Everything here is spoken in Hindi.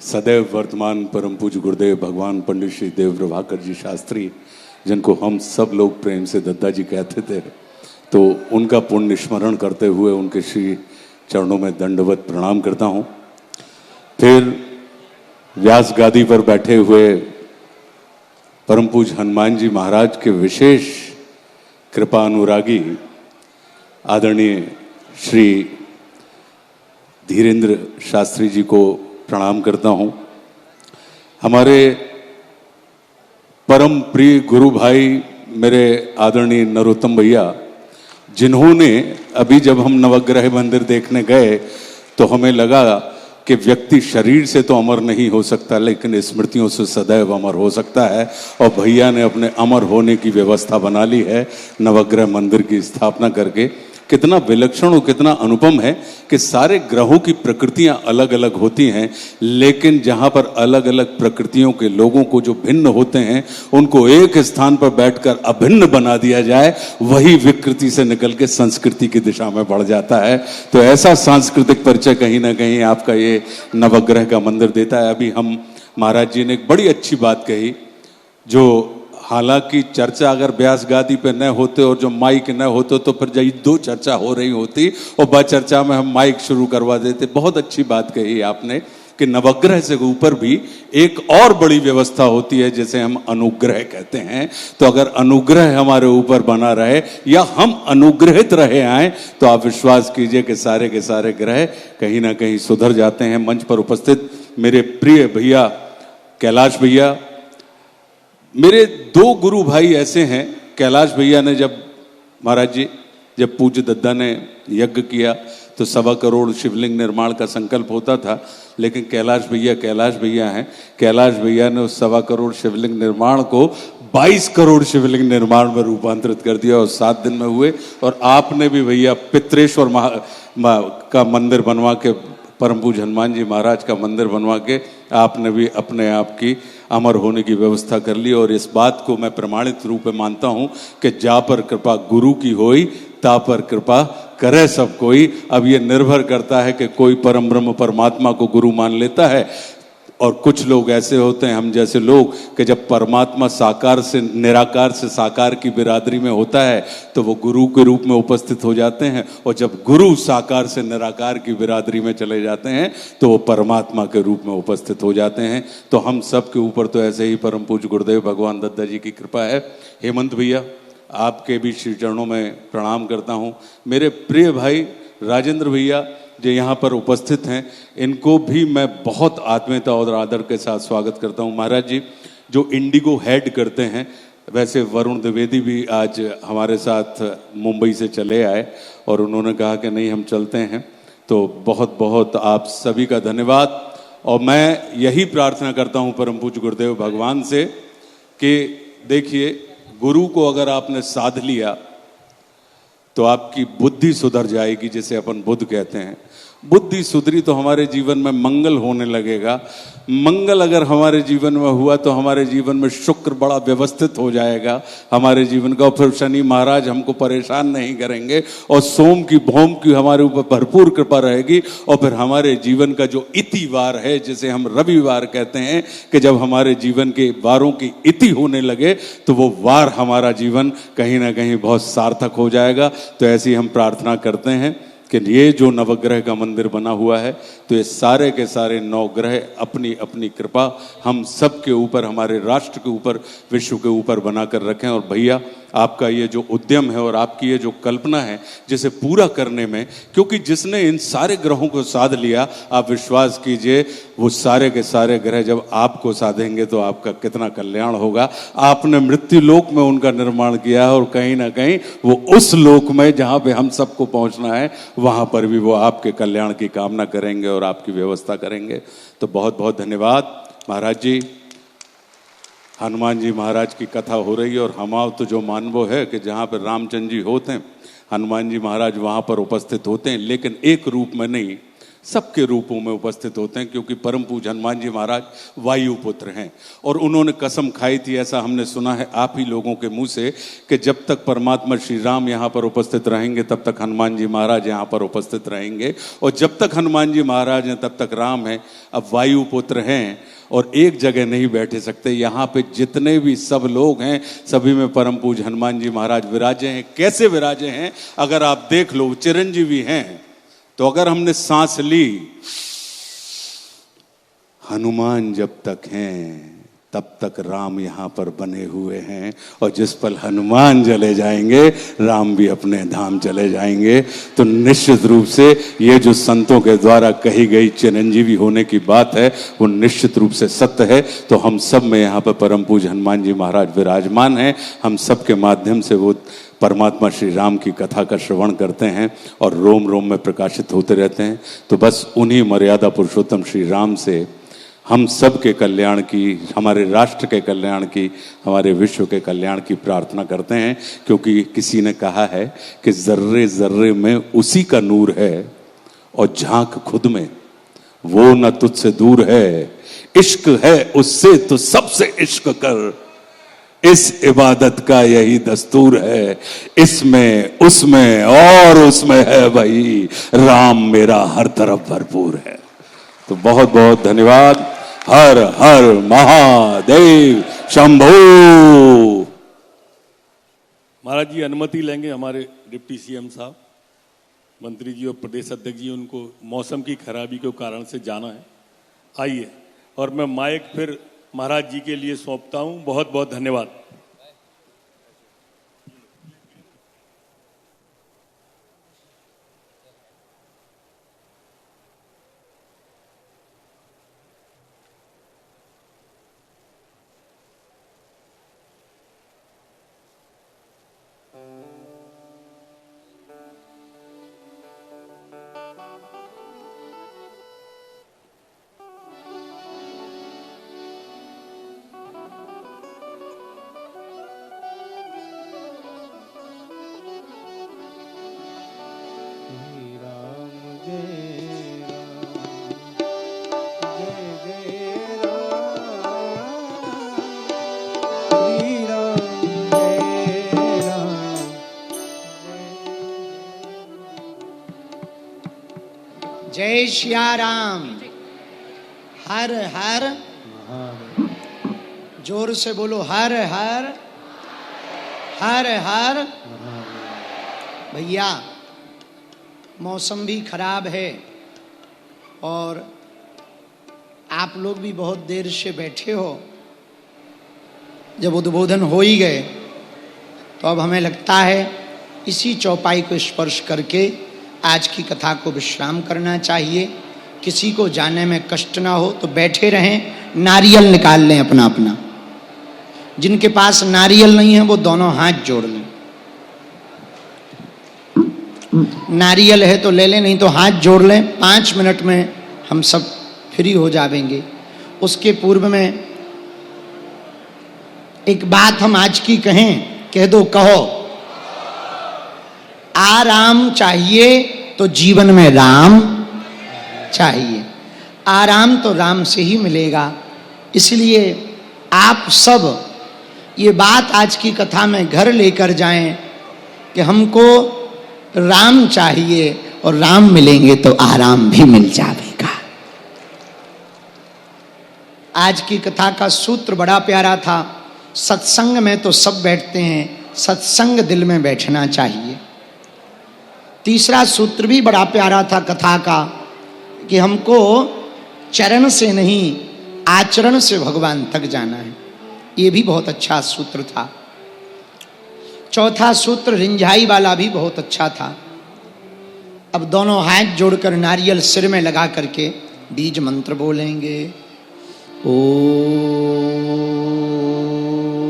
सदैव वर्तमान परम पूज्य गुरुदेव भगवान पंडित श्री देव प्रभाकर जी शास्त्री, जिनको हम सब लोग प्रेम से दद्दा जी कहते थे, तो उनका पुण्य स्मरण करते हुए उनके श्री चरणों में दंडवत प्रणाम करता हूँ। फिर व्यास गादी पर बैठे हुए परम पूज्य हनुमान जी महाराज के विशेष कृपा अनुरागी आदरणीय श्री धीरेन्द्र शास्त्री जी को प्रणाम करता हूं। हमारे परम प्रिय गुरु भाई मेरे आदरणीय नरोत्तम भैया, जिन्होंने अभी जब हम नवग्रह मंदिर देखने गए तो हमें लगा कि व्यक्ति शरीर से तो अमर नहीं हो सकता, लेकिन स्मृतियों से सदैव अमर हो सकता है। और भैया ने अपने अमर होने की व्यवस्था बना ली है नवग्रह मंदिर की स्थापना करके। कितना विलक्षण और कितना अनुपम है कि सारे ग्रहों की प्रकृतियां अलग अलग होती हैं, लेकिन जहां पर अलग अलग प्रकृतियों के लोगों को जो भिन्न होते हैं उनको एक स्थान पर बैठकर अभिन्न बना दिया जाए, वही विकृति से निकल के संस्कृति की दिशा में बढ़ जाता है। तो ऐसा सांस्कृतिक परिचय कहीं ना कहीं आपका ये नवग्रह का मंदिर देता है। अभी हम महाराज जी ने एक बड़ी अच्छी बात कही, जो हालांकि चर्चा अगर व्यास गादी पे न होते और जो माइक न होते तो फिर जब दो चर्चा हो रही होती और बाद चर्चा में हम माइक शुरू करवा देते। बहुत अच्छी बात कही आपने कि नवग्रह से ऊपर भी एक और बड़ी व्यवस्था होती है जिसे हम अनुग्रह कहते हैं। तो अगर अनुग्रह हमारे ऊपर बना रहे या हम अनुग्रहित रहे आए तो आप विश्वास कीजिए कि सारे के सारे ग्रह कहीं ना कहीं सुधर जाते हैं। मंच पर उपस्थित मेरे प्रिय भैया कैलाश भैया, मेरे दो गुरु भाई ऐसे हैं। कैलाश भैया ने जब महाराज जी जब पूज्य दद्दा ने यज्ञ किया तो 1.25 करोड़ शिवलिंग निर्माण का संकल्प होता था, लेकिन कैलाश भैया हैं। कैलाश भैया ने उस 1.25 करोड़ शिवलिंग निर्माण को 22 करोड़ शिवलिंग निर्माण में रूपांतरित कर दिया और 7 दिन में हुए। और आपने भी भैया पित्रेश्वर का मंदिर बनवा के, परम पूज्य हनुमान जी महाराज का मंदिर बनवा के आपने भी अपने आप की अमर होने की व्यवस्था कर ली। और इस बात को मैं प्रमाणित रूप में मानता हूं कि जा पर कृपा गुरु की होई, ता पर कृपा करे सब कोई। अब ये निर्भर करता है कि कोई परम ब्रह्म परमात्मा को गुरु मान लेता है, और कुछ लोग ऐसे होते हैं हम जैसे लोग कि जब परमात्मा साकार से निराकार से साकार की बिरादरी में होता है तो वो गुरु के रूप में उपस्थित हो जाते हैं, और जब गुरु साकार से निराकार की बिरादरी में चले जाते हैं तो वो परमात्मा के रूप में उपस्थित हो जाते हैं। तो हम सब के ऊपर तो ऐसे ही परम पूज्य गुरुदेव भगवान दद्दा जी की कृपा है। हेमंत भैया, आपके भी श्री चरणों में प्रणाम करता हूँ। मेरे प्रिय भाई राजेंद्र भैया जो यहाँ पर उपस्थित हैं, इनको भी मैं बहुत आत्मीयता और आदर के साथ स्वागत करता हूँ। महाराज जी जो इंडिगो हेड करते हैं, वैसे वरुण द्विवेदी भी आज हमारे साथ मुंबई से चले आए और उन्होंने कहा कि नहीं हम चलते हैं, तो बहुत बहुत आप सभी का धन्यवाद। और मैं यही प्रार्थना करता हूँ परम पूज्य गुरुदेव भगवान से कि देखिए, गुरु को अगर आपने साध लिया तो आपकी बुद्धि सुधर जाएगी, जिसे अपन बुद्ध कहते हैं। बुद्धि सुधरी तो हमारे जीवन में मंगल होने लगेगा। मंगल अगर हमारे जीवन में हुआ तो हमारे जीवन में शुक्र बड़ा व्यवस्थित हो जाएगा हमारे जीवन का, और फिर शनि महाराज हमको परेशान नहीं करेंगे, और सोम की भौम की हमारे ऊपर भरपूर कृपा रहेगी। और फिर हमारे जीवन का जो इतिवार है, जिसे हम रविवार कहते हैं, कि जब हमारे जीवन के वारों की इति होने लगे तो वो वार हमारा जीवन कहीं ना कहीं बहुत सार्थक हो जाएगा। तो ऐसी हम प्रार्थना करते हैं कि ये जो नवग्रह का मंदिर बना हुआ है, तो ये सारे के सारे 9 ग्रह अपनी अपनी कृपा हम सब के ऊपर, हमारे राष्ट्र के ऊपर, विश्व के ऊपर बनाकर रखें। और भैया आपका ये जो उद्यम है और आपकी ये जो कल्पना है, जिसे पूरा करने में, क्योंकि जिसने इन सारे ग्रहों को साध लिया, आप विश्वास कीजिए वो सारे के सारे ग्रह जब आपको साधेंगे तो आपका कितना कल्याण होगा। आपने मृत्यु लोक में उनका निर्माण किया है, और कहीं ना कहीं वो उस लोक में जहाँ पे हम सबको पहुँचना है, वहाँ पर भी वो आपके कल्याण की कामना करेंगे और आपकी व्यवस्था करेंगे। तो बहुत बहुत धन्यवाद महाराज जी। हनुमान जी महाराज की कथा हो रही है, और हमाव तो जो मानवो है कि जहाँ पर रामचंद्र जी होते हैं, हनुमान जी महाराज वहाँ पर उपस्थित होते हैं, लेकिन एक रूप में नहीं, सबके रूपों में उपस्थित होते हैं, क्योंकि परम पूज्य हनुमान जी महाराज वायु पुत्र हैं। और उन्होंने कसम खाई थी, ऐसा हमने सुना है आप ही लोगों के मुंह से, कि जब तक परमात्मा श्री राम यहाँ पर उपस्थित रहेंगे तब तक हनुमान जी महाराज यहाँ पर उपस्थित रहेंगे, और जब तक हनुमान जी महाराज हैं तब तक राम है। अब वायु पुत्र हैं और एक जगह नहीं बैठे सकते, यहाँ पे जितने भी सब लोग हैं सभी में परम पूज्य हनुमान जी महाराज विराजे हैं। कैसे विराजे हैं अगर आप देख लो, चिरंजीवी हैं। तो अगर हमने सांस ली, हनुमान जब तक हैं तब तक राम यहाँ पर बने हुए हैं, और जिस पल हनुमान चले जाएंगे राम भी अपने धाम चले जाएंगे। तो निश्चित रूप से ये जो संतों के द्वारा कही गई चिरंजीवी होने की बात है वो निश्चित रूप से सत्य है। तो हम सब में यहाँ पर परम पूज्य हनुमान जी महाराज विराजमान हैं। हम सब के माध्यम से वो परमात्मा श्री राम की कथा का श्रवण करते हैं और रोम रोम में प्रकाशित होते रहते हैं। तो बस उन्हीं मर्यादा पुरुषोत्तम श्री राम से हम सब के कल्याण की, हमारे राष्ट्र के कल्याण की, हमारे विश्व के कल्याण की प्रार्थना करते हैं। क्योंकि किसी ने कहा है कि जर्रे जर्रे में उसी का नूर है, और झांक खुद में वो न तुझसे दूर है। इश्क है उससे तो सबसे इश्क कर, इस इबादत का यही दस्तूर है। इसमें उसमें और उसमें है भाई, राम मेरा हर तरफ भरपूर है। तो बहुत बहुत धन्यवाद। हर हर महादेव शंभू। महाराज जी अनुमति लेंगे, हमारे डिप्टी सीएम साहब, मंत्री जी और प्रदेश अध्यक्ष जी, उनको मौसम की खराबी के कारण से जाना है। आइए, और मैं माइक फिर महाराज जी के लिए सौंपता हूं। बहुत बहुत धन्यवाद। जय श्या राम। हर हर, जोर से बोलो, हर हर हर हर। भैया मौसम भी खराब है और आप लोग भी बहुत देर से बैठे हो। जब उद्बोधन हो ही गए तो अब हमें लगता है इसी चौपाई को स्पर्श करके आज की कथा को विश्राम करना चाहिए। किसी को जाने में कष्ट ना हो तो बैठे रहें, नारियल निकाल लें अपना अपना। जिनके पास नारियल नहीं है वो दोनों हाथ जोड़ लें। नारियल है तो ले लें, नहीं तो हाथ जोड़ लें। 5 मिनट में हम सब फ्री हो जाएंगे। उसके पूर्व में एक बात हम आज की कहें, कह दो, कहो। आराम चाहिए तो जीवन में राम चाहिए। आराम तो राम से ही मिलेगा। इसलिए आप सब ये बात आज की कथा में घर लेकर जाएं कि हमको राम चाहिए, और राम मिलेंगे तो आराम भी मिल जाएगा। आज की कथा का सूत्र बड़ा प्यारा था। सत्संग में तो सब बैठते हैं, सत्संग दिल में बैठना चाहिए। तीसरा सूत्र भी बड़ा प्यारा था कथा का, कि हमको चरण से नहीं आचरण से भगवान तक जाना है। ये भी बहुत अच्छा सूत्र था। चौथा सूत्र रिंझाई वाला भी बहुत अच्छा था। अब दोनों हाथ जोड़कर नारियल सिर में लगा करके बीज मंत्र बोलेंगे। ओ